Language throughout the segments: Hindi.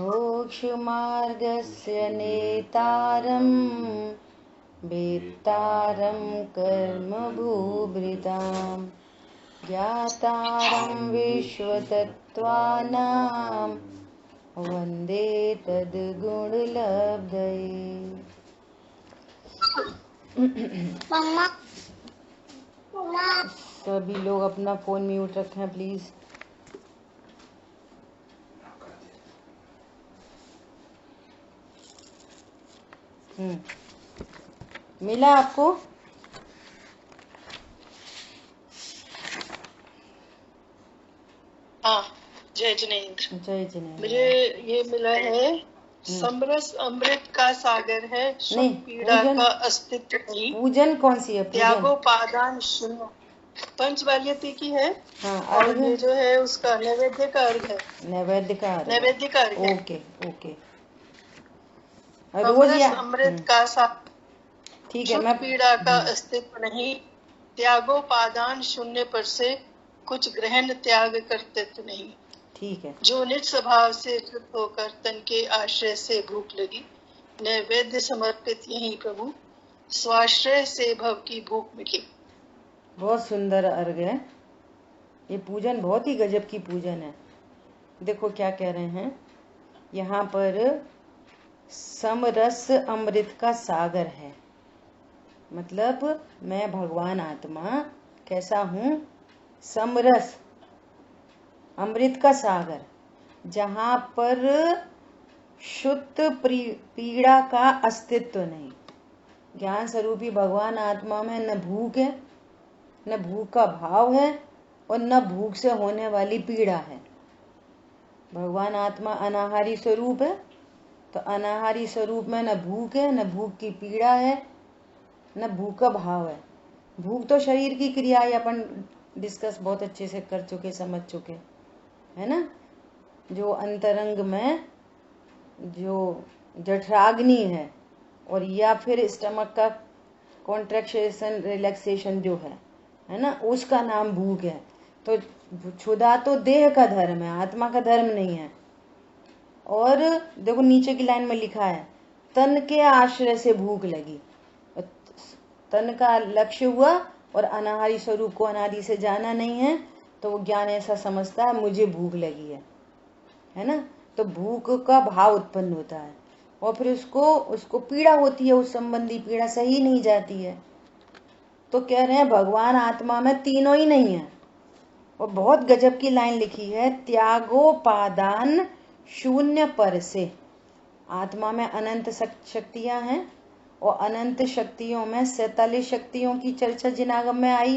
मोक्षमार्गस्य नेतारं वेत्तारं कर्मभूभृतां ज्ञातारं विश्वतत्त्वानां वन्दे तद्गुणलब्धये। सभी लोग अपना फोन म्यूट रखें प्लीज। मिला आपको? हाँ, जय जिनेंद्र। जय जिनेंद्र। मुझे ये मिला है, समरस अमृत का सागर है, सुख पीड़ा का अस्तित्व नहीं। पूजन कौन सी है? त्यागोपादान शून्य, पंचवाल्यती की है। हाँ, और ये जो है उसका नैवेद्य का अर्घ है। नैवेद्य का अर्घ। नैवेद्य का अर्घ है। Okay okay. समरस अमृत का सागर, ठीक है। सुख पीड़ा का अस्तित्व नहीं, त्यागोपादान शून्य पर से कुछ ग्रहण त्याग कर्तृत्व नहीं। ठीक है। जो निज स्वभाव से शुद्ध होकर तन के आश्रय से भूख लगी, नैवेद्य समर्पित यही प्रभु, स्वाश्रय से भव की भूख मिटी। बहुत सुंदर अर्घ है ये। पूजन बहुत ही गजब की पूजन है। देखो क्या कह रहे हैं यहाँ पर, समरस अमृत का सागर है। मतलब मैं भगवान आत्मा कैसा हूँ? समरस अमृत का सागर, जहाँ पर शुद्ध पीड़ा का अस्तित्व नहीं। ज्ञान स्वरूपी भगवान आत्मा में न भूख है, न भूख का भाव है, और न भूख से होने वाली पीड़ा है। भगवान आत्मा अनाहारी स्वरूप है, तो अनाहारी स्वरूप में न भूख है, न भूख की पीड़ा है, न भूख का भाव है। भूख तो शरीर की क्रिया है, अपन डिस्कस बहुत अच्छे से कर चुके, समझ चुके है ना। जो अंतरंग में जो जठराग्नि है, और या फिर स्टमक का कॉन्ट्रैक्शन रिलैक्सेशन जो है ना, उसका नाम भूख है। तो क्षुधा तो देह का धर्म है, आत्मा का धर्म नहीं है। और देखो नीचे की लाइन में लिखा है, तन के आश्रय से भूख लगी। तन का लक्ष्य हुआ और अनाहारी स्वरूप को अनादि से जाना नहीं है, तो वो ज्ञान ऐसा समझता है मुझे भूख लगी है ना। तो भूख का भाव उत्पन्न होता है, और फिर उसको पीड़ा होती है, उस संबंधी पीड़ा सही नहीं जाती है। तो कह रहे हैं भगवान आत्मा में तीनों ही नहीं है। और बहुत गजब की लाइन लिखी है, त्यागोपादान शून्य पर से। आत्मा में अनंत शक्तियां हैं, और अनंत शक्तियों में 47 शक्तियों की चर्चा जिनागम में आई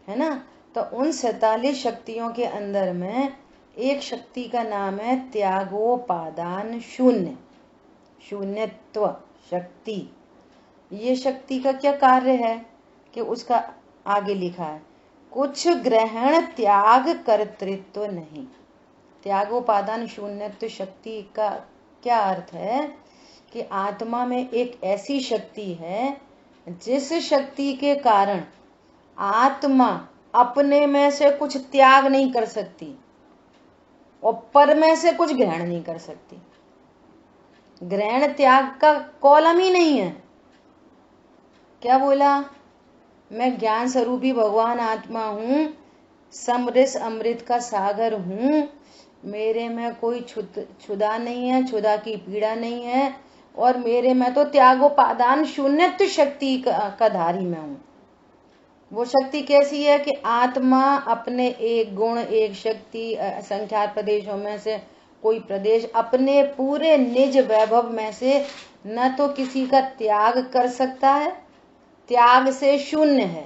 है ना। तो उन 47 शक्तियों के अंदर में एक शक्ति का नाम है त्यागोपादान शून्य, शून्यत्व शक्ति। ये शक्ति का क्या कार्य है कि उसका आगे लिखा है, कुछ ग्रहण त्याग कर्तृत्व नहीं। त्यागोपादान शून्यत्व शक्ति का क्या अर्थ है कि आत्मा में एक ऐसी शक्ति है जिस शक्ति के कारण आत्मा अपने में से कुछ त्याग नहीं कर सकती और पर में से कुछ ग्रहण नहीं कर सकती। ग्रहण त्याग का कॉलम ही नहीं है। क्या बोला? मैं ज्ञान स्वरूपी भगवान आत्मा हूँ, समरस अमृत का सागर हूँ, मेरे में कोई क्षुधा नहीं है, क्षुधा की पीड़ा नहीं है, और मेरे में तो त्यागोपादान शून्यत्व शक्ति का धारी में हूँ। वो शक्ति कैसी है कि आत्मा अपने एक गुण, एक शक्ति, संख्यात प्रदेशों में से कोई प्रदेश अपने पूरे निज वैभव में से न तो किसी का त्याग कर सकता है, त्याग से शून्य है।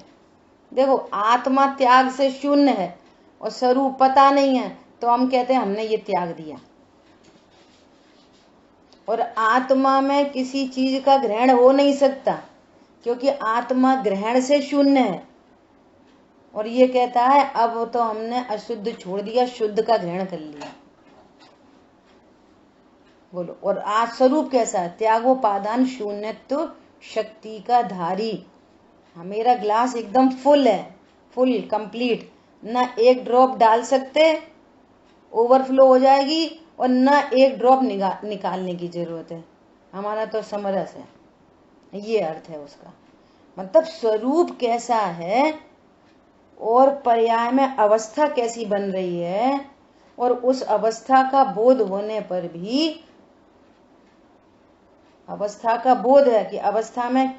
देखो आत्मा त्याग से शून्य है और स्वरूप पता नहीं है, तो हम कहते हैं हमने ये त्याग दिया। और आत्मा में किसी चीज का ग्रहण हो नहीं सकता, क्योंकि आत्मा ग्रहण से शून्य है। और ये कहता है अब तो हमने अशुद्ध छोड़ दिया, शुद्ध का ग्रहण कर लिया। बोलो। और आज स्वरूप कैसा है? त्यागोपादान शून्यत्व शक्ति का धारी। मेरा ग्लास एकदम फुल है, फुल कंप्लीट, ना एक ड्रॉप डाल सकते, ओवरफ्लो हो जाएगी, और न एक ड्रॉप निकालने की जरूरत है। हमारा तो समरस है, ये अर्थ है उसका। मतलब स्वरूप कैसा है और पर्याय में अवस्था कैसी बन रही है, और उस अवस्था का बोध होने पर भी, अवस्था का बोध है कि अवस्था में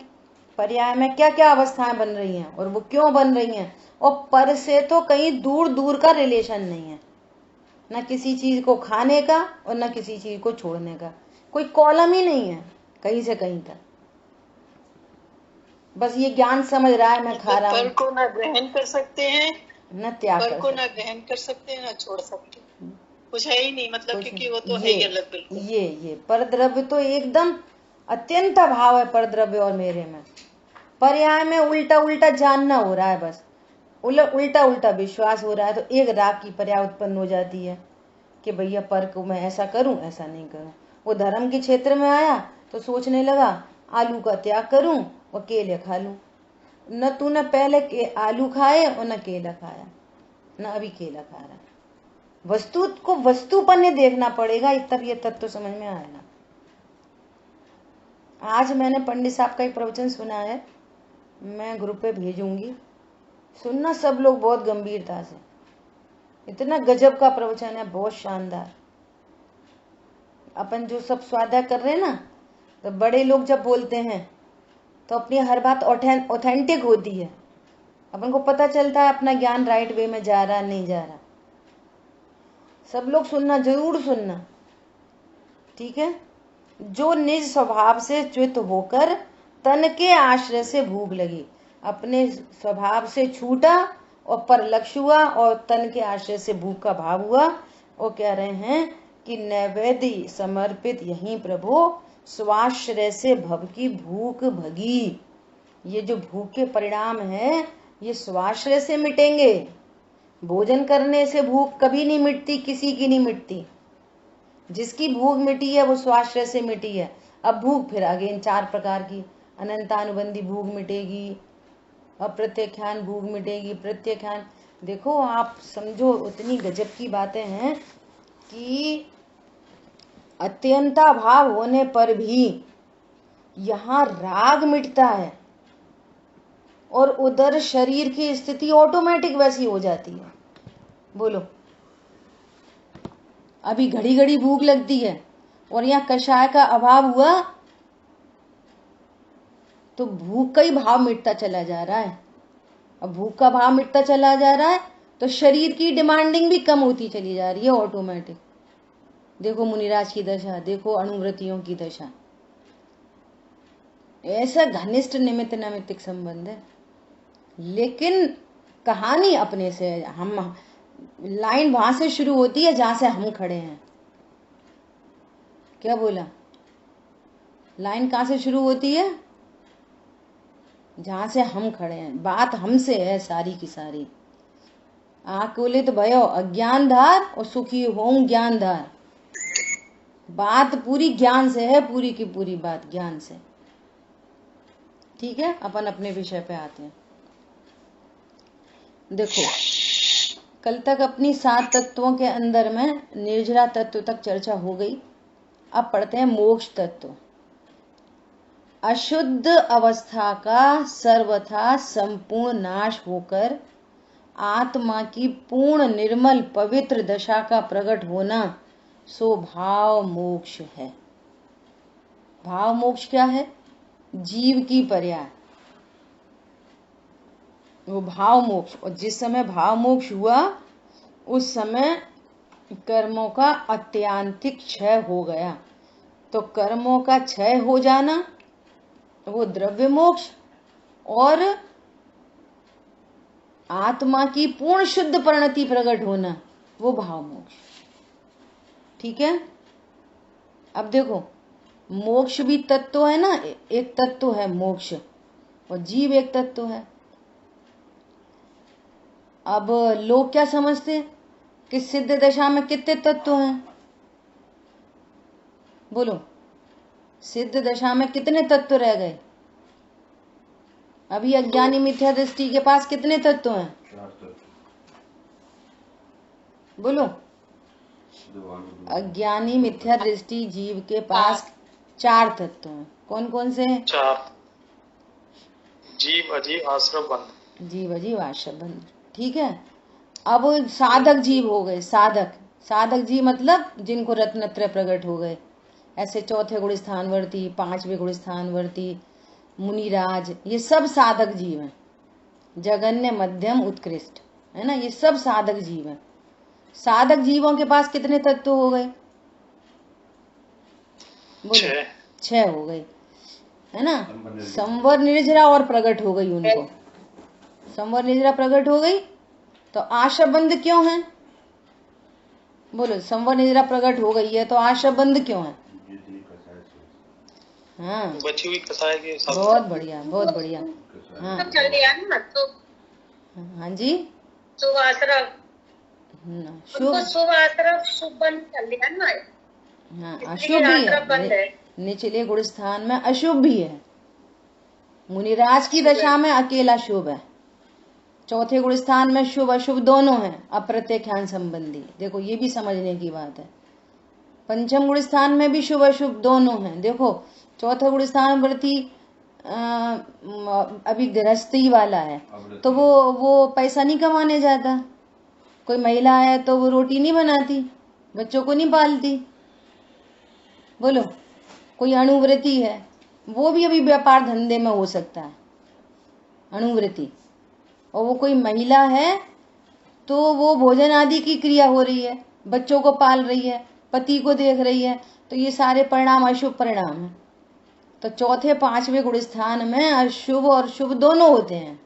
पर्याय में क्या क्या अवस्थाएं बन रही हैं और वो क्यों बन रही हैं, और पर से तो कहीं दूर दूर का रिलेशन नहीं है, न किसी चीज को खाने का और न किसी चीज को छोड़ने का, कोई कॉलम ही नहीं है कहीं से कहीं तक। बस ये ज्ञान समझ रहा है मैं खा रहा पर हूँ, को ना ग्रहण कर सकते हैं, न त्याग पर कर को ना सकते, ग्रहण कर सकते हैं ना छोड़ सकते हैं, कुछ है ही नहीं, मतलब कुछ क्योंकि वो तो है ये ही अलग बिल्कुल। ये पर द्रव्य तो एकदम अत्यंत अभाव है पर द्रव्य और मेरे में। पर्याय में उल्टा उल्टा जानना हो रहा है, बस उल्टा उल्टा विश्वास हो रहा है, तो एक राग की पर्याय उत्पन्न हो जाती है कि भैया पर को मैं ऐसा करूं ऐसा नहीं करूं। वो धर्म के क्षेत्र में आया तो सोचने लगा आलू का त्याग करूं और केले खा लूं। न तूने पहले के आलू खाए और न केला खाया, न अभी केला खा रहा है। वस्तु को वस्तुपन्य देखना पड़ेगा, तब ये तत्व समझ में आएगा। आज मैंने पंडित साहब का एक प्रवचन सुना है, मैं ग्रुप पे भेजूंगी, सुनना सब लोग बहुत गंभीरता से। इतना गजब का प्रवचन है, बहुत शानदार। अपन जो सब स्वाध्याय कर रहे हैं ना, तो बड़े लोग जब बोलते हैं तो अपनी हर बात ऑथेंटिक होती है, अपन को पता चलता है अपना ज्ञान राइट वे में जा रहा नहीं जा रहा। सब लोग सुनना, जरूर सुनना, ठीक है। जो निज स्वभाव से च्युत होकर तन के आश्रय से भूख लगी, अपने स्वभाव से छूटा और पर लक्ष्य हुआ और तन के आश्रय से भूख का भाव हुआ। वो कह रहे हैं कि नैवेद्य समर्पित यहीं प्रभु, स्वाश्रय से भव की भूख भगी। ये जो भूख के परिणाम है ये स्वाश्रय से मिटेंगे, भोजन करने से भूख कभी नहीं मिटती, किसी की नहीं मिटती। जिसकी भूख मिटी है वो स्वाश्रय से मिटी है। अब भूख फिर आगे इन 4 प्रकार की, अनंतानुबंधी भूख मिटेगी, अप्रत्याख्यान भूख मिटेगी, प्रत्याख्यान। देखो आप समझो, उतनी गजब की बातें हैं कि अत्यंता भाव होने पर भी यहाँ राग मिटता है और उधर शरीर की स्थिति ऑटोमेटिक वैसी हो जाती है। बोलो, अभी घड़ी घड़ी भूख लगती है और यहाँ कषाय का अभाव हुआ तो भूख का ही भाव मिटता चला जा रहा है। अब भूख का भाव मिटता चला जा रहा है तो शरीर की डिमांडिंग भी कम होती चली जा रही है ऑटोमेटिक। देखो मुनिराज की दशा, देखो अणुव्रतियों की दशा। ऐसा घनिष्ठ निमित्त नैमित्तिक संबंध है, लेकिन कहानी अपने से है। हम लाइन वहां से शुरू होती है जहां से हम खड़े हैं। क्या बोला? लाइन कहां से शुरू होती है? जहां से हम खड़े हैं। बात हमसे है सारी की सारी। आकुलित भयो अज्ञान धार और सुखी हों ज्ञान धार। बात पूरी ज्ञान से है, पूरी की पूरी बात ज्ञान से। ठीक है, अपन अपने विषय पे आते हैं। देखो, कल तक अपनी 7 तत्वों के अंदर में निर्जरा तत्व तक चर्चा हो गई। अब पढ़ते हैं मोक्ष तत्व। अशुद्ध अवस्था का सर्वथा संपूर्ण नाश होकर आत्मा की पूर्ण निर्मल पवित्र दशा का प्रकट होना सो भाव मोक्ष है। भाव मोक्ष क्या है? जीव की पर्याय, वो भाव मोक्ष। और जिस समय भाव मोक्ष हुआ उस समय कर्मों का अत्यांतिक क्षय हो गया। तो कर्मों का क्षय हो जाना वो द्रव्य मोक्ष, और आत्मा की पूर्ण शुद्ध परिणति प्रकट होना वो भाव मोक्ष। ठीक है। अब देखो, मोक्ष भी तत्व है ना, एक तत्व है मोक्ष, और जीव एक तत्व है। अब लोग क्या समझते हैं कि सिद्ध दशा में कितने तत्व हैं? बोलो, सिद्ध दशा में कितने तत्व रह गए? अभी अज्ञानी मिथ्या दृष्टि के पास कितने तत्व हैं? बोलो, अज्ञानी मिथ्या दृष्टि जीव के पास 4 तत्व हैं। कौन कौन से हैं? 4। जीव, अजीव, आश्रव, बंध। जीव, अजीव, आश्रव, बंध। ठीक है। अब साधक जीव हो गए। साधक जीव मतलब जिनको रत्नत्रय प्रकट हो गए, ऐसे चौथे गुण स्थानवर्ती, 5वें गुण स्थानवर्ती, मुनिराज, ये सब साधक जीव हैं। जगन्य, मध्यम, उत्कृष्ट, है ना, ये सब साधक जीव हैं। साधक जीवों के पास कितने तत्व हो गए? बोलो। 6 हो गए, है ना। संवर, निर्जरा और प्रकट हो गई उनको। संवर, निर्जरा प्रकट हो गई तो आशाबंध क्यों है? बोलो। संवर, निर्जरा प्रकट हो गई है तो आशाबंध क्यों है? हाँ, बची हुई कसाय के साथ। बहुत बढ़िया, बहुत बढ़िया। हाँ चल दिया ना तो हाँ जी। शुभ आश्रम, शुभ, शुभ आश्रम, शुभ बंद चल दिया ना। हाँ, अशुभ भी आश्रम बंद है। है। निचले गुण स्थान में अशुभ भी है। मुनिराज की दशा में अकेला शुभ है। चौथे गुण स्थान में शुभ अशुभ दोनों हैं, अप्रत्यख्यान संबंधी। देखो ये भी समझने की बात है। पंचम गुण स्थान में भी शुभ अशुभ दोनों हैं। देखो चौथा गुण स्थान वर्ती अभी गृहस्थी वाला है तो वो पैसा नहीं कमाने जाता। कोई महिला है तो वो रोटी नहीं बनाती, बच्चों को नहीं पालती। बोलो। कोई अणुव्रती है, वो भी अभी व्यापार धंधे में हो सकता है, अणुव्रती। और वो कोई महिला है तो वो भोजन आदि की क्रिया हो रही है, बच्चों को पाल रही है, पति को देख रही है, तो ये सारे परिणाम अशुभ परिणाम है। तो चौथे 5वें गुण स्थान में अशुभ और शुभ दोनों होते हैं,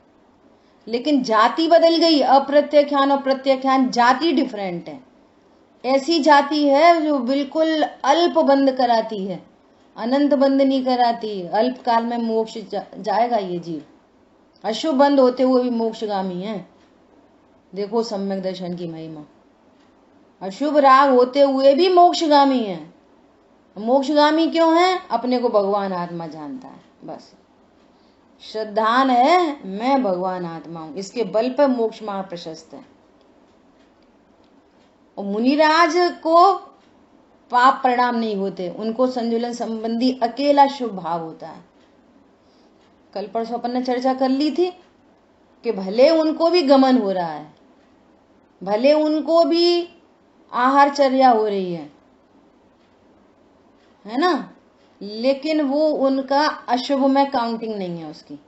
लेकिन जाति बदल गई। अप्रत्यख्यान और प्रत्यख्यान जाति डिफरेंट है। ऐसी जाति है जो बिल्कुल अल्प बंद कराती है, अनंत बंद नहीं कराती। अल्प काल में मोक्ष जाएगा ये जीव। अशुभ बंद होते हुए भी मोक्षगामी है। देखो सम्यक दर्शन की महिमा। अशुभ राग होते हुए भी मोक्षगामी है। मोक्षगामी क्यों है? अपने को भगवान आत्मा जानता है, बस। श्रद्धान है मैं भगवान आत्मा हूं, इसके बल पर मोक्ष मार्ग प्रशस्त है। और मुनिराज को पाप परिणाम नहीं होते, उनको संजुलन संबंधी अकेला शुभ भाव होता है। कल परसों अपन ने चर्चा कर ली थी कि भले उनको भी गमन हो रहा है, भले उनको भी आहारचर्या हो रही है ना, लेकिन वो उनका अशुभ में काउंटिंग नहीं है उसकी।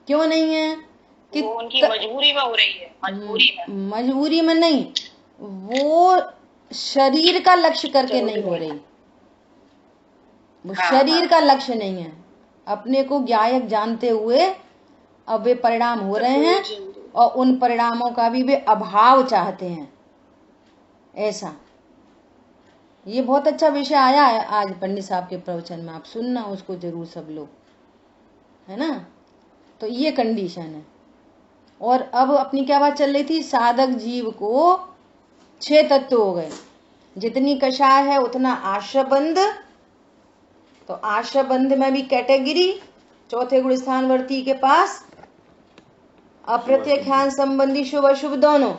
क्यों नहीं है? कि वो उनकी मजबूरी में हो रही है। मजबूरी में नहीं, वो शरीर का लक्ष्य करके नहीं हो रही। वो शरीर का लक्ष्य नहीं है, अपने को ज्ञायक जानते हुए अब वे परिणाम हो रहे हैं और उन परिणामों का भी वे अभाव चाहते हैं। ऐसा ये बहुत अच्छा विषय आया है आज पंडित साहब के प्रवचन में, आप सुनना उसको जरूर सब लोग, है ना। तो ये कंडीशन है। और अब अपनी क्या बात चल रही थी? साधक जीव को 6 तत्व हो गए। जितनी कषाय है उतना आश्रबंध। तो आश्रबंध में भी कैटेगरी चौथे गुण स्थानवर्ती के पास अप्रत्यख्यान संबंधी शुभ अशुभ दोनों।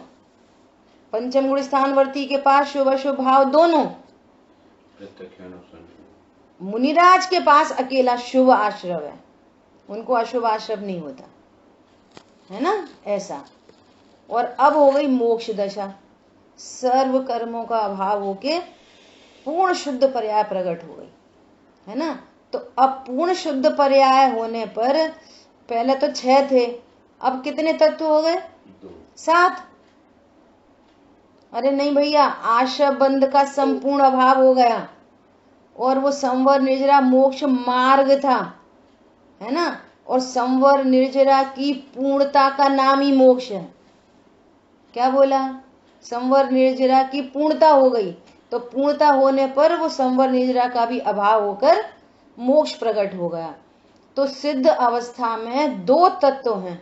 पंचम गुण स्थानवर्ती के पास शुभ अशुभ भाव दोनों। मुनिराज के पास अकेला शुभ आश्रव है, उनको अशुभ आश्रव नहीं होता, है ना, ऐसा। और अब हो गई मोक्ष दशा। सर्व कर्मों का अभाव होके पूर्ण शुद्ध पर्याय प्रकट हो गई, है ना। तो अब पूर्ण शुद्ध पर्याय होने पर पहले तो 6 थे, अब कितने तत्व हो गए? 7। अरे नहीं भैया, आशा बंध का संपूर्ण अभाव हो गया और वो संवर निर्जरा मोक्ष मार्ग था, है ना। और संवर निर्जरा की पूर्णता का नाम ही मोक्ष है। क्या बोला? संवर निर्जरा की पूर्णता हो गई, तो पूर्णता होने पर वो संवर निर्जरा का भी अभाव होकर मोक्ष प्रकट हो गया। तो सिद्ध अवस्था में 2 तत्व हैं,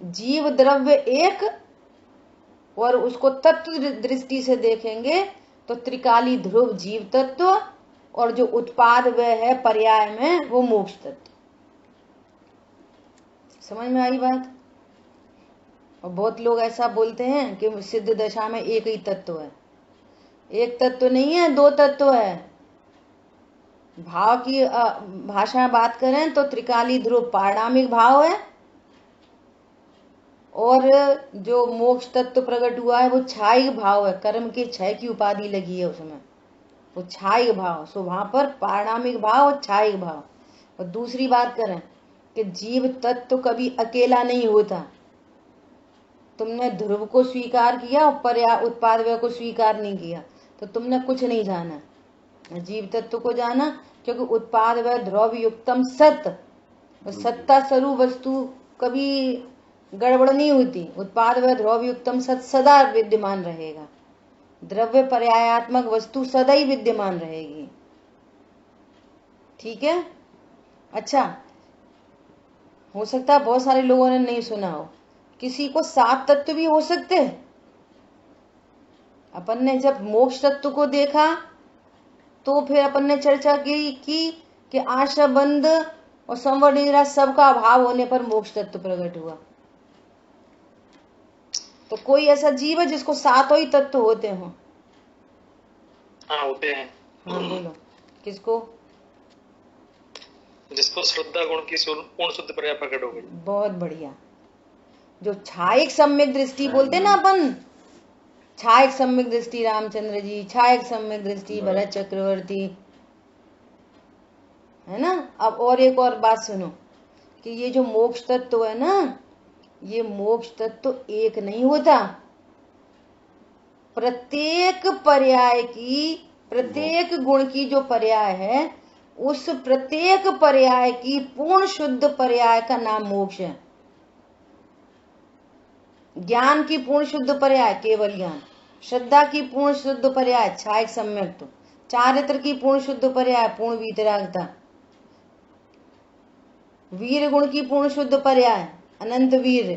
जीव द्रव्य एक, और उसको तत्व दृष्टि से देखेंगे तो त्रिकाली ध्रुव जीव तत्व, और जो उत्पाद वह है पर्याय में वो मोक्ष तत्व। समझ में आई बात? और बहुत लोग ऐसा बोलते हैं कि सिद्ध दशा में एक ही तत्व है। एक तत्व नहीं है, दो तत्व है। भाव की भाषा में बात करें तो त्रिकाली ध्रुव पारणामिक भाव है, और जो मोक्ष तत्व प्रकट हुआ है वो छायिक भाव है। कर्म के क्षय की उपाधि लगी है उसमें, वो छायिक भाव। सो वहां पर पारणामिक भाव और छायिक भाव। और दूसरी बात करें कि जीव तत्व कभी अकेला नहीं होता। तुमने ध्रुव को स्वीकार किया और उत्पाद व्यय को स्वीकार नहीं किया तो तुमने कुछ नहीं जाना। जीव तत्व को जाना, क्योंकि उत्पाद व्यय ध्रुव युक्तम सत, सत्ता स्वरूप वस्तु कभी गड़बड़ नहीं होती। उत्पाद व्यय ध्रुव युक्तम सत सदा विद्यमान रहेगा। द्रव्य पर्यायात्मक वस्तु सदा ही विद्यमान रहेगी। ठीक है। अच्छा, हो सकता है बहुत सारे लोगों ने नहीं सुना हो, किसी को सात तत्व भी हो सकते हैं। अपन ने जब मोक्ष तत्व को देखा तो फिर अपन ने चर्चा की कि आशा बंध और संवर निद्रा सबका अभाव होने पर मोक्ष तत्व प्रकट हुआ। तो कोई ऐसा जीव है जिसको सातों ही तत्व होते हो? हाँ होते हैं। हाँ बोलो, किसको? जिसको श्रद्धा गुण की पूर्ण शुद्ध पर्याय प्रकट हो गई। बहुत बढ़िया। जो छायिक सम्यक दृष्टि बोलते ना अपन, छायिक सम्यक दृष्टि रामचंद्र जी, छायिक सम्यक दृष्टि भरत चक्रवर्ती, है ना। अब और एक और बात सुनो कि ये जो मोक्ष तत्व है ना, ये मोक्ष तत्व एक नहीं होता। प्रत्येक पर्याय की, प्रत्येक गुण की जो पर्याय है, उस प्रत्येक पर्याय की पूर्ण शुद्ध पर्याय का नाम मोक्ष है। ज्ञान की पूर्ण शुद्ध पर्याय केवल ज्ञान, श्रद्धा की पूर्ण शुद्ध पर्याय छायिक सम्यक्त्व, चारित्र की पूर्ण शुद्ध पर्याय पूर्ण वीतरागता, वीर गुण की पूर्ण शुद्ध पर्याय अनंत वीर।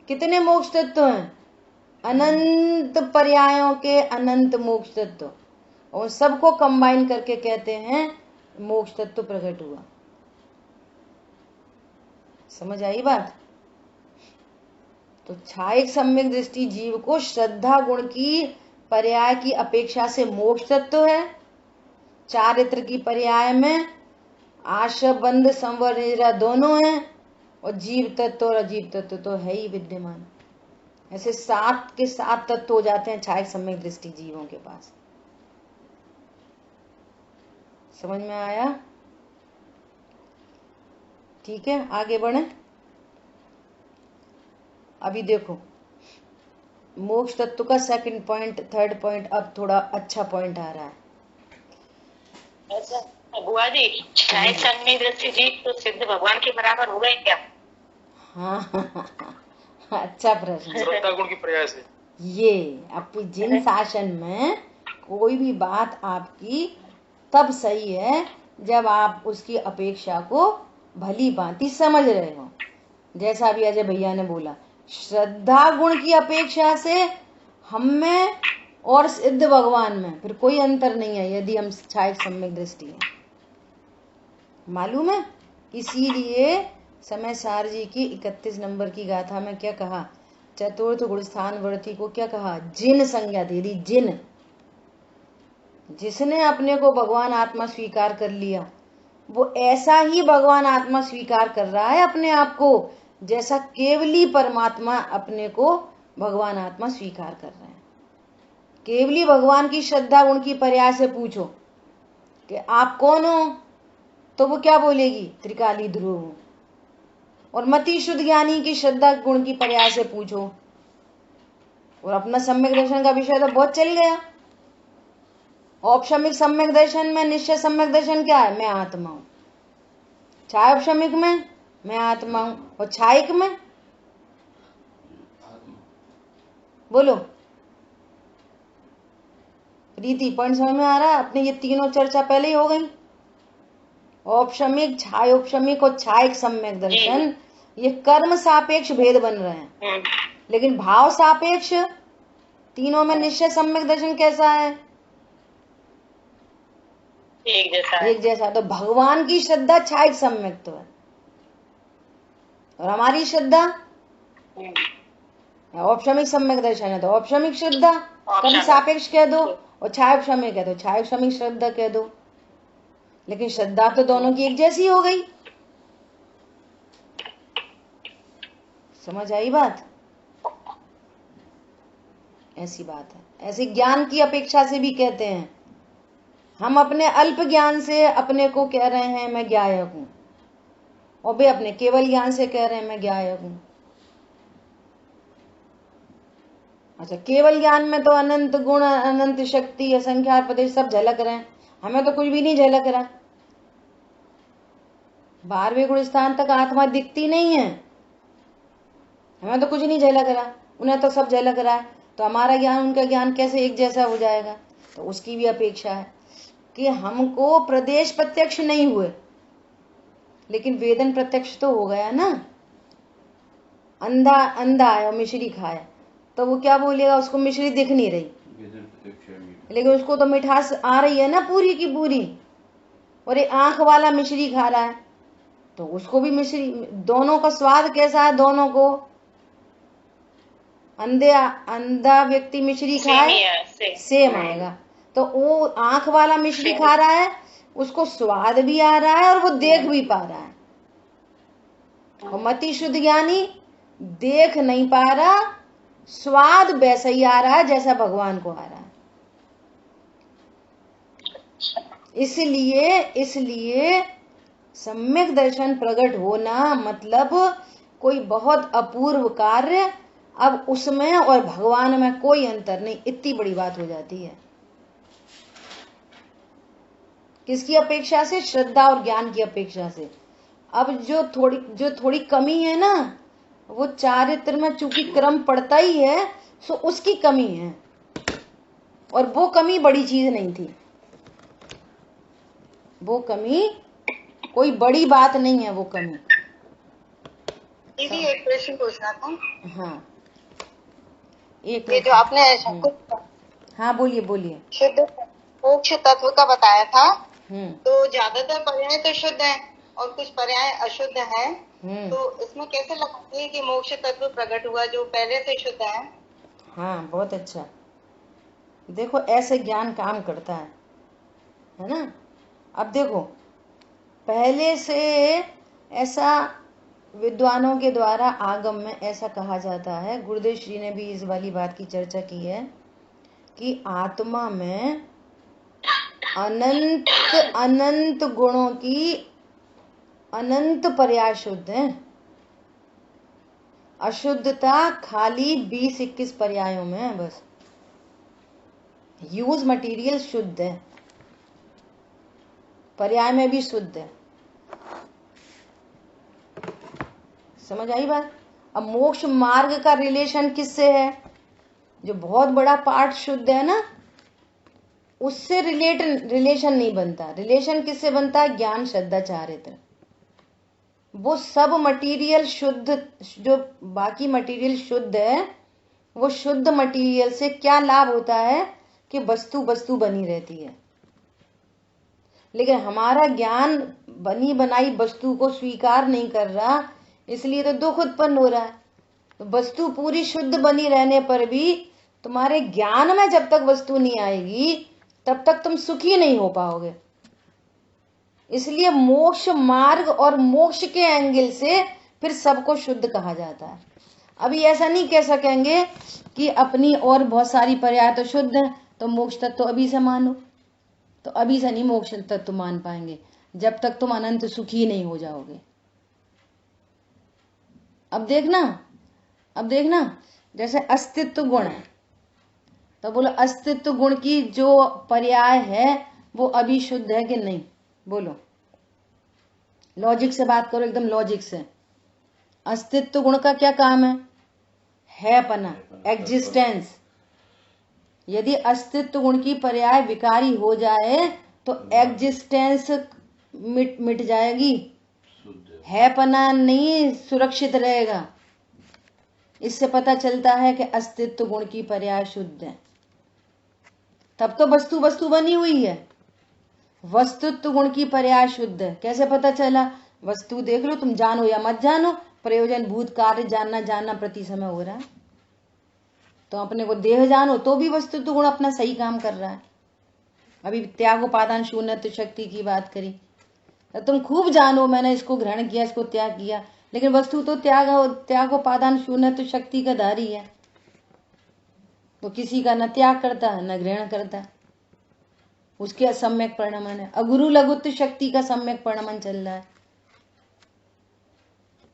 कितने मोक्ष तत्व हैं? अनंत पर्यायों के अनंत मोक्ष तत्व, और सबको कंबाइन करके कहते हैं मोक्ष तत्व प्रकट हुआ। समझ आई बात? तो छायिक सम्यक दृष्टि जीव को श्रद्धा गुण की पर्याय की अपेक्षा से मोक्ष तत्व है। चारित्र की पर्याय में आशा बंध संवर निद्रा दोनों हैं, और जीव तत्व और अजीव तत्व तो है ही विद्यमान। ऐसे सात के सात तत्व हो जाते हैं छायिक सम्यक दृष्टि जीवों के पास। समझ में आया? ठीक है, आगे बढ़े। अभी देखो मोक्ष तत्व का सेकंड पॉइंट, थर्ड पॉइंट, अब थोड़ा अच्छा पॉइंट आ रहा है। अच्छा बुआ जी, छायिक सम्यक दृष्टि जी तो सिद्ध भगवान के बराबर हो गए क्या? हाँ अच्छा प्रश्न। श्रद्धा गुण की पर्याय से ये आपकी जिन शासन में कोई भी बात आपकी तब सही है जब आप उसकी अपेक्षा को भली भांति समझ रहे हो। जैसा अभी अजय भैया ने बोला, श्रद्धा गुण की अपेक्षा से हम में और सिद्ध भगवान में फिर कोई अंतर नहीं है यदि हम छायिक सम्यक दृष्टि है। मालूम है? इसीलिए समय सार जी की 31 नंबर की गाथा में क्या कहा? चतुर्थ गुणस्थान वर्ती को क्या कहा? जिन संज्ञा दे दी। जिन, जिसने अपने को भगवान आत्मा स्वीकार कर लिया वो ऐसा ही भगवान आत्मा स्वीकार कर रहा है अपने आप को, जैसा केवली परमात्मा अपने को भगवान आत्मा स्वीकार कर रहे हैं। केवली भगवान की श्रद्धा गुण की पर्याय से पूछो कि आप कौन हो, तो वो क्या बोलेगी? त्रिकाली ध्रुव हूं। और मति शुद्ध ज्ञानी की श्रद्धा गुण की पर्याय से पूछो, और अपना सम्यक दर्शन का विषय तो बहुत चल गया। औपशमिक सम्यक दर्शन में निश्चय सम्यक दर्शन क्या है? मैं आत्मा हूं। छायोपशमिक में मैं आत्मा हूं, और छायिक में बोलो प्रीति, पॉइंट समझ में आ रहा है? अपने ये तीनों चर्चा पहले ही हो गई। औपशमिक, छायोपशमिक और छायिक सम्यक दर्शन ये कर्म सापेक्ष भेद बन रहे हैं, लेकिन भाव सापेक्ष तीनों में निश्चय सम्यक दर्शन कैसा है? एक जैसा है। एक जैसा। तो भगवान की श्रद्धा छायिक सम्यक तो है, और हमारी श्रद्धा औपशमिक सम्यक दर्शन है तो औपशमिक श्रद्धा, कभी सापेक्ष कह दो, और छायोपशमिक है तो छायोपशमिक श्रद्धा कह दो। लेकिन श्रद्धा तो दोनों की एक जैसी हो गई। समझ आई बात? ऐसी बात है। ऐसे ज्ञान की अपेक्षा से भी कहते हैं, हम अपने अल्प ज्ञान से अपने को कह रहे हैं मैं ज्ञायक हूं, और वे अपने केवल ज्ञान से कह रहे हैं मैं ज्ञायक हूं। अच्छा, केवल ज्ञान में तो अनंत गुण, अनंत शक्ति, असंख्या प्रदेश सब झलक रहे हैं, हमें तो कुछ भी नहीं झलक रहा। 12वें गुण स्थान तक आत्मा दिखती नहीं है, हमें तो कुछ नहीं झलक रहा, उन्हें तो सब झलक रहा है। तो हमारा ज्ञान उनका ज्ञान कैसे एक जैसा हो जाएगा? तो उसकी भी अपेक्षा है कि हमको प्रदेश प्रत्यक्ष नहीं हुए, लेकिन वेदन प्रत्यक्ष तो हो गया ना। अंधा अंधा है और मिश्री खाए तो वो क्या बोलेगा? उसको मिश्री दिख नहीं रही, लेकिन उसको तो मिठास आ रही है ना पूरी की पूरी। और ये आंख वाला मिश्री खा रहा है तो उसको भी मिश्री, दोनों का स्वाद कैसा है? दोनों को अंधा व्यक्ति मिश्री खाए सेम आएगा। तो वो आंख वाला मिश्री खा रहा है, उसको स्वाद भी आ रहा है और वो देख भी पा रहा है। और मति शुद्ध ज्ञानी देख नहीं पा रहा, स्वाद वैसा ही आ रहा है जैसा भगवान को आ रहा है। इसलिए सम्यक दर्शन प्रकट होना मतलब कोई बहुत अपूर्व कार्य, अब उसमें और भगवान में कोई अंतर नहीं, इतनी बड़ी बात हो जाती है। किसकी अपेक्षा से? श्रद्धा और ज्ञान की अपेक्षा से। अब जो थोड़ी कमी है ना, वो चारित्र में चूंकि क्रम पड़ता ही है, सो उसकी कमी है, और वो कमी बड़ी चीज नहीं थी। वो कमी कोई बड़ी बात नहीं है, वो कमी। दीदी एक प्रश्न पूछना था। हाँ, एक ये जो आपने हाँ बोलिए। शुद्ध मोक्ष तत्व का बताया था, तो ज्यादातर पर्याय तो शुद्ध है और कुछ पर्याय अशुद्ध है, तो इसमें कैसे लगाते हैं कि मोक्ष तत्व प्रकट हुआ जो पहले से शुद्ध है? हाँ, बहुत अच्छा। देखो ऐसे ज्ञान काम करता है ना। अब देखो, पहले से ऐसा विद्वानों के द्वारा आगम में ऐसा कहा जाता है, गुरुदेव श्री ने भी इस वाली बात की चर्चा की है कि आत्मा में अनंत अनंत गुणों की अनंत पर्याय शुद्ध है। अशुद्धता खाली 20-21 पर्यायों में है बस। यूज मटेरियल शुद्ध है, पर्याय में भी शुद्ध है। समझ आई बात? अब मोक्ष मार्ग का रिलेशन किससे है? जो बहुत बड़ा पार्ट शुद्ध है ना, उससे रिलेशन नहीं बनता। रिलेशन किससे बनता है? ज्ञान, श्रद्धा, चारित्र। वो सब मटेरियल शुद्ध, जो बाकी मटेरियल शुद्ध है, वो शुद्ध मटेरियल से क्या लाभ होता है कि वस्तु बनी रहती है। लेकिन हमारा ज्ञान बनी बनाई वस्तु को स्वीकार नहीं कर रहा, इसलिए तो दुख उत्पन्न हो रहा है। तो वस्तु पूरी शुद्ध बनी रहने पर भी तुम्हारे ज्ञान में जब तक वस्तु नहीं आएगी तब तक तुम सुखी नहीं हो पाओगे। इसलिए मोक्ष मार्ग और मोक्ष के एंगल से फिर सबको शुद्ध कहा जाता है। अभी ऐसा नहीं कह सकेंगे कि अपनी और बहुत सारी पर्याय तो शुद्ध है तो मोक्ष तत्व तो अभी से मानो, तो अभी से नहीं मोक्ष तत्व मान पाएंगे जब तक तुम अनंत सुखी नहीं हो जाओगे। अब देखना जैसे अस्तित्व गुण है, तो बोलो अस्तित्व गुण की जो पर्याय है वो अभी शुद्ध है कि नहीं? बोलो, लॉजिक से बात करो, एकदम लॉजिक से। अस्तित्व गुण का क्या काम है पना, एग्जिस्टेंस। यदि अस्तित्व गुण की पर्याय विकारी हो जाए तो एग्जिस्टेंस मिट जाएगी, है पना नहीं सुरक्षित रहेगा। इससे पता चलता है कि अस्तित्व गुण की पर्याय शुद्ध है, तब तो वस्तु बनी हुई है। वस्तुत्व गुण की पर्याय शुद्ध है, कैसे पता चला? वस्तु देख लो, तुम जानो या मत जानो, प्रयोजन भूत कार्य जानना प्रति समय हो रहा है। तो अपने को देह जानो तो भी वस्तु तो गुण अपना सही काम कर रहा है। अभी त्याग उपादान शून्य शक्ति की बात करी, तो तुम खूब जानो मैंने इसको ग्रहण किया, इसको त्याग किया, लेकिन वस्तु तो त्याग उपादान शून्य शक्ति का धारी है। तो किसी का न त्याग करता न ग्रहण करता, उसके सम्यक परिणमन है। अगुरु लघुत्व शक्ति का सम्यक परिणमन चल रहा है।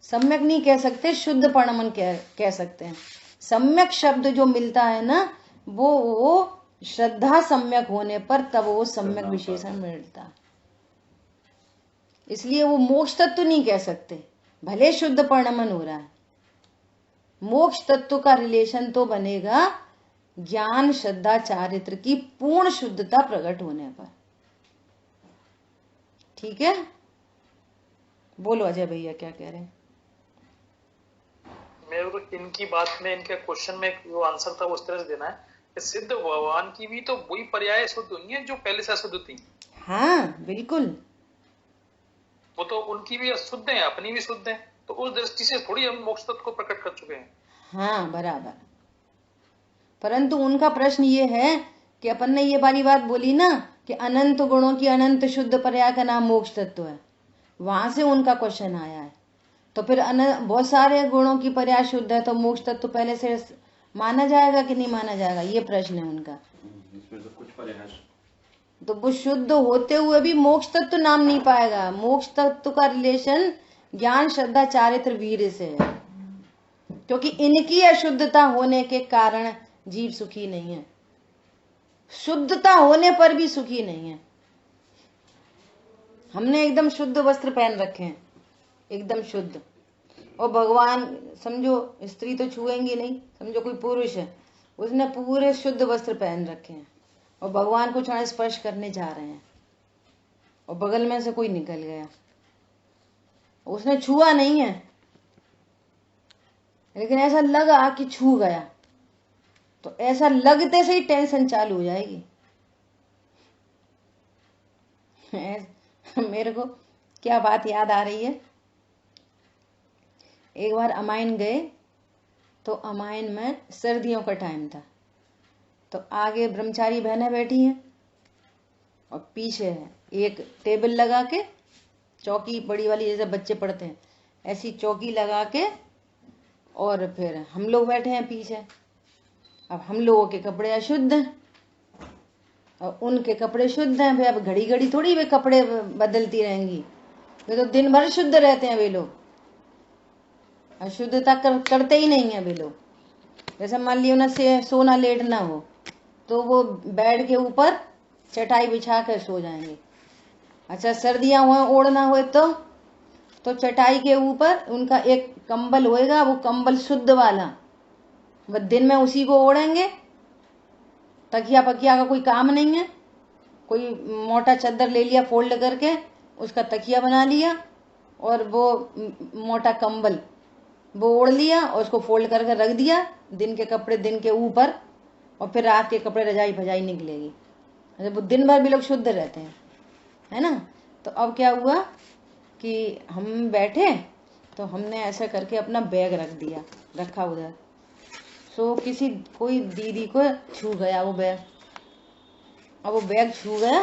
सम्यक नहीं कह सकते, शुद्ध परिणमन कह सकते हैं। सम्यक शब्द जो मिलता है ना, वो श्रद्धा सम्यक होने पर तब वो सम्यक विशेषण मिलता है। इसलिए वो मोक्ष तत्व नहीं कह सकते, भले शुद्ध परिणमन हो रहा है। मोक्ष तत्व का रिलेशन तो बनेगा ज्ञान श्रद्धा चारित्र की पूर्ण शुद्धता प्रकट होने पर। ठीक है, बोलो अजय भैया क्या कह रहे हैं। मेरे को इनकी बात में, इनके क्वेश्चन में जो आंसर था वो उस तरह से देना है कि सिद्ध भगवान की भी तो वही पर्याय शुद्ध हुई है जो पहले से अशुद्ध थी। हाँ बिल्कुल, वो तो उनकी भी शुद्ध है, अपनी भी शुद्ध है, तो उस दृष्टि से थोड़ी हम मोक्ष तत्व को प्रकट कर चुके हैं। हाँ बराबर। परंतु उनका प्रश्न ये है कि अपन ने ये वाली बात बोली ना कि अनंत गुणों की अनंत शुद्ध पर्याय का नाम मोक्ष तत्व है, वहां से उनका क्वेश्चन आया है। तो फिर बहुत सारे गुणों की पर्याय शुद्ध है, तो मोक्ष तत्व पहले से माना जाएगा कि नहीं माना जाएगा, ये प्रश्न है उनका। इसमें तो कुछ पर्याय, तो वो शुद्ध होते हुए भी मोक्ष तत्व नाम नहीं पाएगा। मोक्ष तत्व का रिलेशन ज्ञान श्रद्धा चारित्र वीर्य से है, क्योंकि इनकी अशुद्धता होने के कारण जीव सुखी नहीं है, शुद्धता होने पर भी सुखी नहीं है। हमने एकदम शुद्ध वस्त्र पहन रखे हैं, एकदम शुद्ध, और भगवान समझो स्त्री तो छुएंगी नहीं, समझो कोई पुरुष है उसने पूरे शुद्ध वस्त्र पहन रखे हैं और भगवान को क्षण स्पर्श करने जा रहे हैं और बगल में से कोई निकल गया, उसने छुआ नहीं है लेकिन ऐसा लगा कि छू गया, तो ऐसा लगते से ही टेंशन चालू हो जाएगी। मेरे को क्या बात याद आ रही है, एक बार अमाइन गए, तो अमाइन में सर्दियों का टाइम था, तो आगे ब्रह्मचारी बहनें बैठी हैं और पीछे है एक टेबल लगा के, चौकी बड़ी वाली जैसे बच्चे पढ़ते हैं ऐसी चौकी लगा के, और फिर हम लोग बैठे हैं पीछे। अब हम लोगों के कपड़े अशुद्ध हैं और उनके कपड़े शुद्ध हैं। वे अब घड़ी घड़ी थोड़ी वे कपड़े बदलती रहेंगी, वे तो दिन भर शुद्ध रहते हैं। वे लोग अशुद्धता करते ही नहीं है वे लोग। जैसे मान लिया उन्हें से सोना लेटना हो तो वो बेड के ऊपर चटाई बिछा कर सो जाएंगे। अच्छा सर्दियां हुआ ओढ़ना हो तो चटाई के ऊपर उनका एक कंबल होएगा, वो कंबल शुद्ध वाला, वह दिन में उसी को ओढ़ेंगे। तकिया पकिया का कोई काम नहीं है, कोई मोटा चादर ले लिया फोल्ड करके उसका तकिया बना लिया और वो मोटा कंबल वो ओढ़ लिया और उसको फोल्ड करके रख दिया, दिन के कपड़े दिन के ऊपर, और फिर रात के कपड़े रजाई भजाई निकलेगी। अच्छा वो दिन भर भी लोग शुद्ध रहते हैं, है ना। तो अब क्या हुआ कि हम बैठे तो हमने ऐसा करके अपना बैग रखा उधर। सो कोई दीदी को छू गया वो बैग, अब वो बैग छू गया।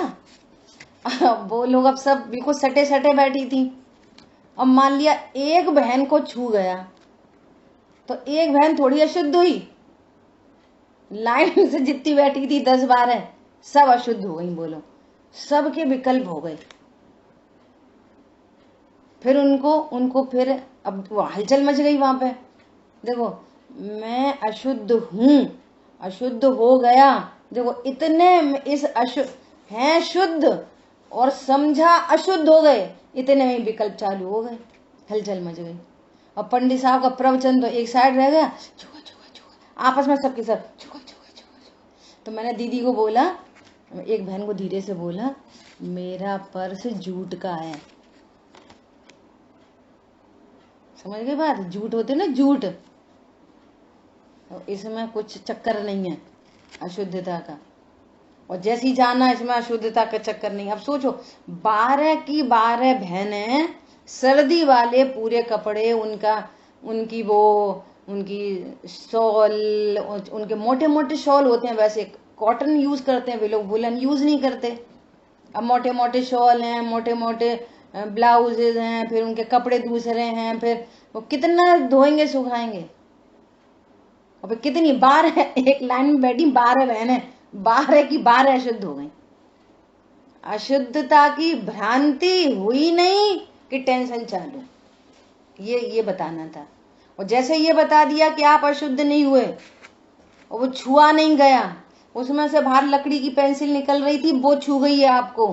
अब वो लोग अब सब बिल्कुल सटे सटे बैठी थी। अब मान लिया एक बहन को छू गया तो एक बहन थोड़ी अशुद्ध हुई, लाइन से जितनी बैठी थी 10-12 सब अशुद्ध हो गई। बोलो सबके विकल्प हो गए। फिर उनको फिर अब वो हलचल मच गई वहां पे। देखो मैं अशुद्ध हूं, अशुद्ध हो गया, देखो इतने इस अशुद्ध हैं शुद्ध और समझा अशुद्ध हो गए, इतने में विकल्प चालू हो गए, हलचल मच गई। और पंडित साहब का प्रवचन तो एक साइड रह गया, छुआ छुआ छुआ आपस में सबके सब छुआ छुआ छुआ। तो मैंने दीदी को बोला, एक बहन को धीरे से बोला, मेरा पर्स जूट का है। समझ गए बात, जूट होते ना जूट, तो इसमें कुछ चक्कर नहीं है अशुद्धता का। और जैसी जाना इसमें अशुद्धता का चक्कर नहीं। अब सोचो 12 की 12 बहनें सर्दी वाले पूरे कपड़े उनकी वो उनकी शॉल, उनके मोटे मोटे शॉल होते हैं, वैसे कॉटन यूज करते हैं वे लोग, वुलन यूज नहीं करते। अब मोटे मोटे शॉल हैं, मोटे मोटे ब्लाउजेज हैं, फिर उनके कपड़े दूसरे हैं, फिर वो कितना धोएंगे सुखाएंगे। और फिर कितनी बार है, एक लाइन में बैठी 12 बहनें, 12 की 12 अशुद्ध हो गई। अशुद्धता की भ्रांति हुई नहीं कि टेंशन चालू, ये बताना था। और जैसे ये बता दिया कि आप अशुद्ध नहीं हुए और वो छुआ नहीं गया, उसमें से बाहर लकड़ी की पेंसिल निकल रही थी, वो छू गई है आपको।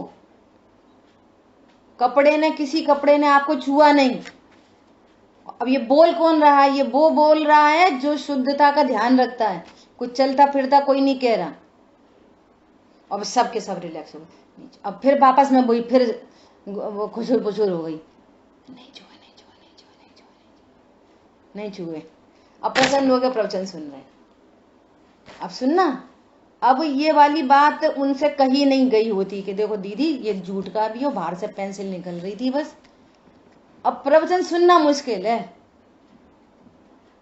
कपड़े ने, किसी कपड़े ने आपको छुआ नहीं। अब ये बोल कौन रहा है? ये वो बोल रहा है जो शुद्धता का ध्यान रखता है। कुछ चलता फिरता कोई नहीं कह रहा। अब सब के सब रिलैक्स हो गए। अब फिर वापस में वही, फिर वो खुशुर पुशुर हो गई, नहीं छुए, नहीं छुए, नहीं छुए, नहीं छुए, नहीं छुए। अब प्रसन्न हो गए, प्रवचन सुन रहे। अब सुनना, अब ये वाली बात उनसे कही नहीं गई होती कि देखो दीदी ये झूठ का भी हो, बाहर से पेंसिल निकल रही थी बस। अब प्रवचन सुनना मुश्किल है,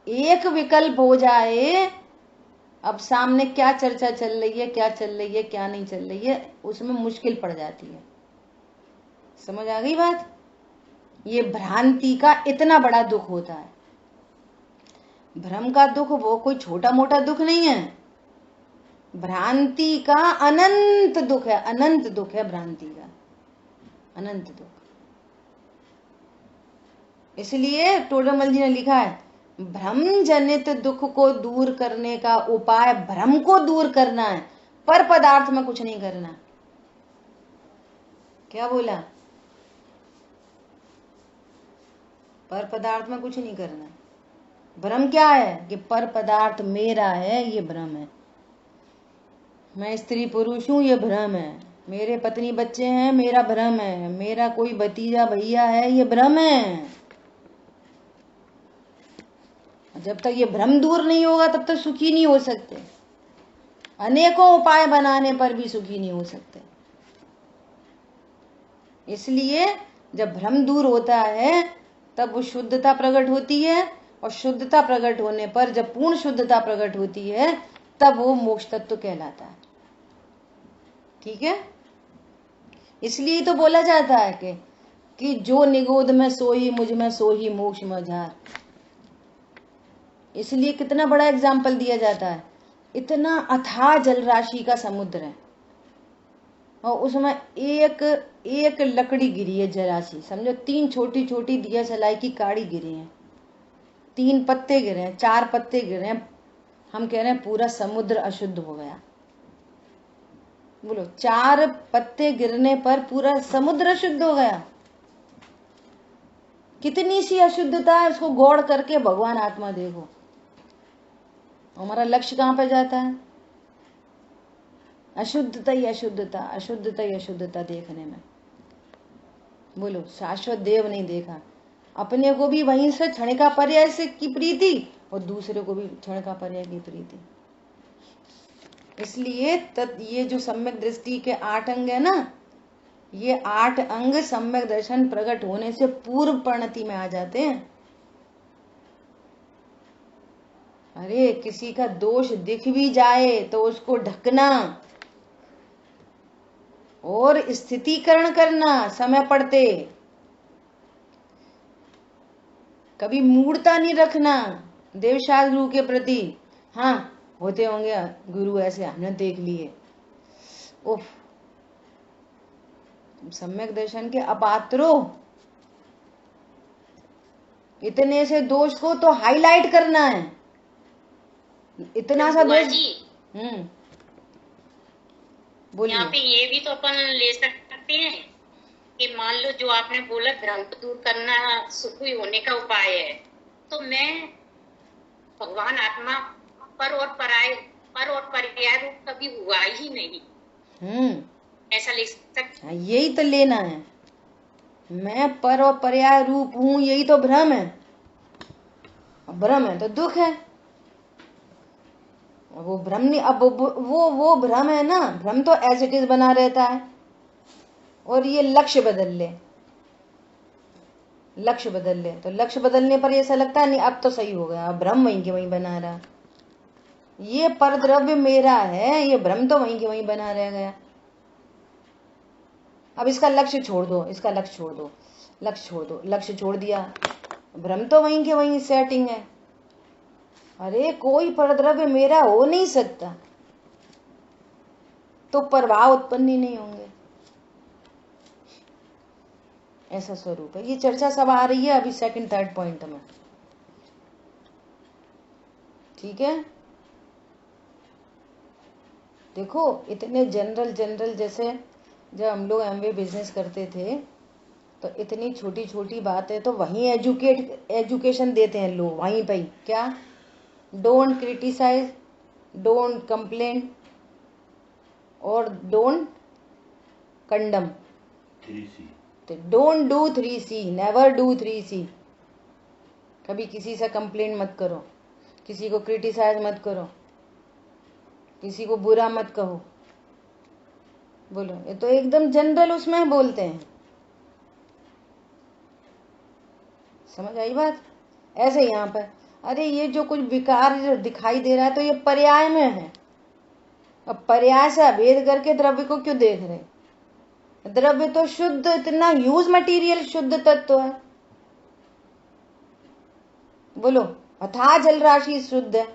एक विकल्प हो जाए, अब सामने क्या चर्चा चल रही है, क्या चल रही है, क्या नहीं चल रही है, उसमें मुश्किल पड़ जाती है। समझ आ गई बात? ये भ्रांति का इतना बड़ा दुख होता है। भ्रम का दुख वो कोई छोटा मोटा दुख नहीं है, भ्रांति का अनंत दुख है, अनंत दुख है भ्रांति का, अनंत दुख। इसलिए टोडरमल जी ने लिखा है, भ्रम जनित दुख को दूर करने का उपाय भ्रम को दूर करना है, पर पदार्थ में कुछ नहीं करना। क्या बोला? पर पदार्थ में कुछ नहीं करना। भ्रम क्या है? कि पर पदार्थ मेरा है, ये भ्रम है। मैं स्त्री पुरुष हूं, ये भ्रम है। मेरे पत्नी बच्चे हैं, मेरा भ्रम है। मेरा कोई भतीजा भैया है, ये भ्रम है। जब तक ये भ्रम दूर नहीं होगा तब तक सुखी नहीं हो सकते। अनेकों उपाय बनाने पर भी सुखी नहीं हो सकते। इसलिए जब भ्रम दूर होता है तब वो शुद्धता प्रकट होती है, और शुद्धता प्रकट होने पर, जब पूर्ण शुद्धता प्रकट होती है, तब वो मोक्ष तत्व कहलाता है। ठीक है? इसलिए तो बोला जाता है कि जो निगोद में सोई, मुझ में सोई मोक्ष मझार। इसलिए कितना बड़ा एग्जाम्पल दिया जाता है। इतना अथाह जल राशि का समुद्र है और उसमें एक लकड़ी गिरी है जरा सी, समझो 3 छोटी छोटी दिया सलाई की काड़ी गिरी है, 3 पत्ते गिरे हैं, 4 पत्ते गिरे हैं, हम कह रहे हैं पूरा समुद्र अशुद्ध हो गया। बोलो, 4 पत्ते गिरने पर पूरा समुद्र अशुद्ध हो गया। कितनी सी अशुद्धता है, उसको गौड़ करके भगवान आत्मा देखो। हमारा लक्ष्य कहां पे जाता है? अशुद्धता ही अशुद्धता, अशुद्धता ही अशुद्धता देखने में। बोलो, शाश्वत देव नहीं देखा। अपने को भी वहीं से क्षणिका पर्याय से की प्रीति और दूसरे को भी क्षणिका पर्याय की प्रीति। इसलिए ये जो सम्यक दृष्टि के 8 अंग है ना, ये 8 अंग सम्यक दर्शन प्रकट होने से पूर्व परिणति में आ जाते हैं। अरे किसी का दोष दिख भी जाए तो उसको ढकना और स्थितीकरण करना समय पड़ते, कभी मूढ़ता नहीं रखना देवशास्त्रु के प्रति। हाँ, होते होंगे गुरु ऐसे, हमने देख लिए। उफ, सम्यक दर्शन के अपात्रो, इतने से दोष को तो हाईलाइट करना है। इतना सा दोष। बोलिए। यहाँ पे ये भी तो अपन ले सकते हैं कि मान लो जो आपने बोला भ्रम को दूर करना सुखी होने का उपाय है, तो मैं भगवान आत्मा पर और पर्याय रूप कभी हुआ ही नहीं। ऐसा ले सकते। यही तो लेना है, मैं पर और पर्याय रूप हूँ, यही तो भ्रम है। भ्रम है तो दुख है। वो भ्रम नहीं, अब वो भ्रम है ना, भ्रम तो एज इट इज बना रहता है और ये लक्ष्य बदल ले। लक्ष्य बदल ले, तो लक्ष्य बदलने पर ऐसा लगता है नहीं अब तो सही हो गया, अब भ्रम वहीं के वहीं बना रहा, ये परद्रव्य मेरा है, ये भ्रम तो वहीं के वहीं बना रह गया। अब इसका लक्ष्य छोड़ दो, इसका लक्ष्य छोड़ दो, लक्ष्य छोड़ दो, लक्ष्य छोड़ दिया, भ्रम तो वहीं के वहीं सेटिंग है। अरे कोई परद्रव्य मेरा हो नहीं सकता, तो प्रभाव उत्पन्न ही नहीं होंगे, ऐसा स्वरूप है। ये चर्चा सब आ रही है अभी सेकंड थर्ड पॉइंट में, ठीक है। देखो इतने जनरल जनरल, जैसे जब हम लोग एमबीए बिजनेस करते थे तो इतनी छोटी छोटी बात है तो वहीं एजुकेशन देते हैं लोग वहीं पे ही, क्या डोंट क्रिटिसाइज, डोंट कंप्लेन और डोंट कंडम, 3C। तो don't do 3C, never do 3C। कभी किसी से कंप्लेन मत करो, किसी को क्रिटिसाइज मत करो, किसी को बुरा मत कहो। बोलो, ये तो एकदम जनरल उसमें बोलते हैं, समझ आई बात। ऐसे यहाँ पर अरे ये जो कुछ विकार दिखाई दे रहा है तो ये पर्याय में है, अब पर्याय से अभेद करके द्रव्य को क्यों देख रहे? द्रव्य तो शुद्ध, इतना ह्यूज मटेरियल शुद्ध तत्व है। बोलो, अथाह जल राशि शुद्ध है,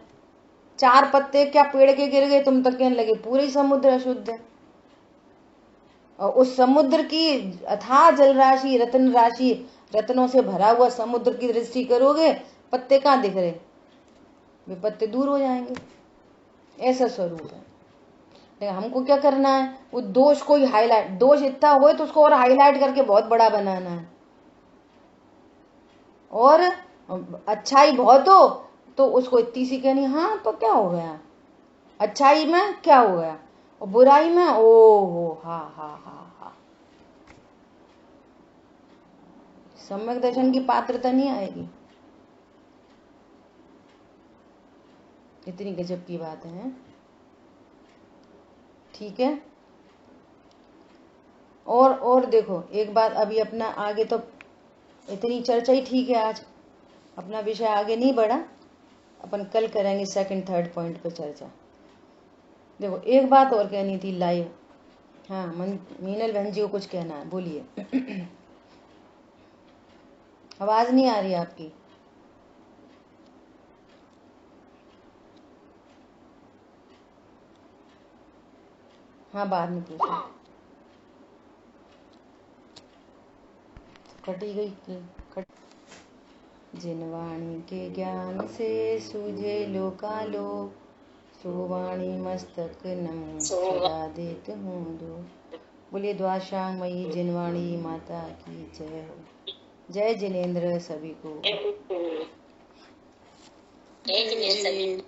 4 पत्ते क्या पेड़ के गिर गए तुम तक कहने लगे पूरे ही समुद्र अशुद्ध है। और उस समुद्र की अथाह जल राशि, रत्न राशि, रत्नों से भरा हुआ समुद्र की दृष्टि करोगे, पत्ते कहाँ दिख रहे? वे पत्ते दूर हो जाएंगे, ऐसा स्वरूप है। लेकिन हमको क्या करना है, वो दोष को ही हाईलाइट, दोष इतना हो तो उसको और हाईलाइट करके बहुत बड़ा बनाना है, और अच्छाई बहुत हो तो उसको इतनी सी कहनी, हाँ तो क्या हो गया, अच्छाई में क्या हो गया, और बुराई में ओ हो हा हा हा हा। सम्यक दर्शन की पात्रता नहीं आएगी। इतनी गजब की बात है, ठीक है। और देखो एक बात, अभी अपना आगे तो इतनी चर्चा ही ठीक है, आज अपना विषय आगे नहीं बढ़ा, अपन कल करेंगे सेकंड थर्ड पॉइंट पे चर्चा। देखो एक बात और कहनी थी लाइव, हाँ मीनल बहन जी को कुछ कहना है, बोलिए। आवाज नहीं आ रही आपकी। हाँ बाद में पूछो, कटी गई कट। जिनवाणी के ज्ञान से सूझे लोकालो, सुवाणी मस्तक नम सदा देत हूँ दो। बोलिए द्वाशांग मई जिनवाणी माता की जय हो। जय जिनेन्द्र सभी को। जय जिनेन्द्र सभी।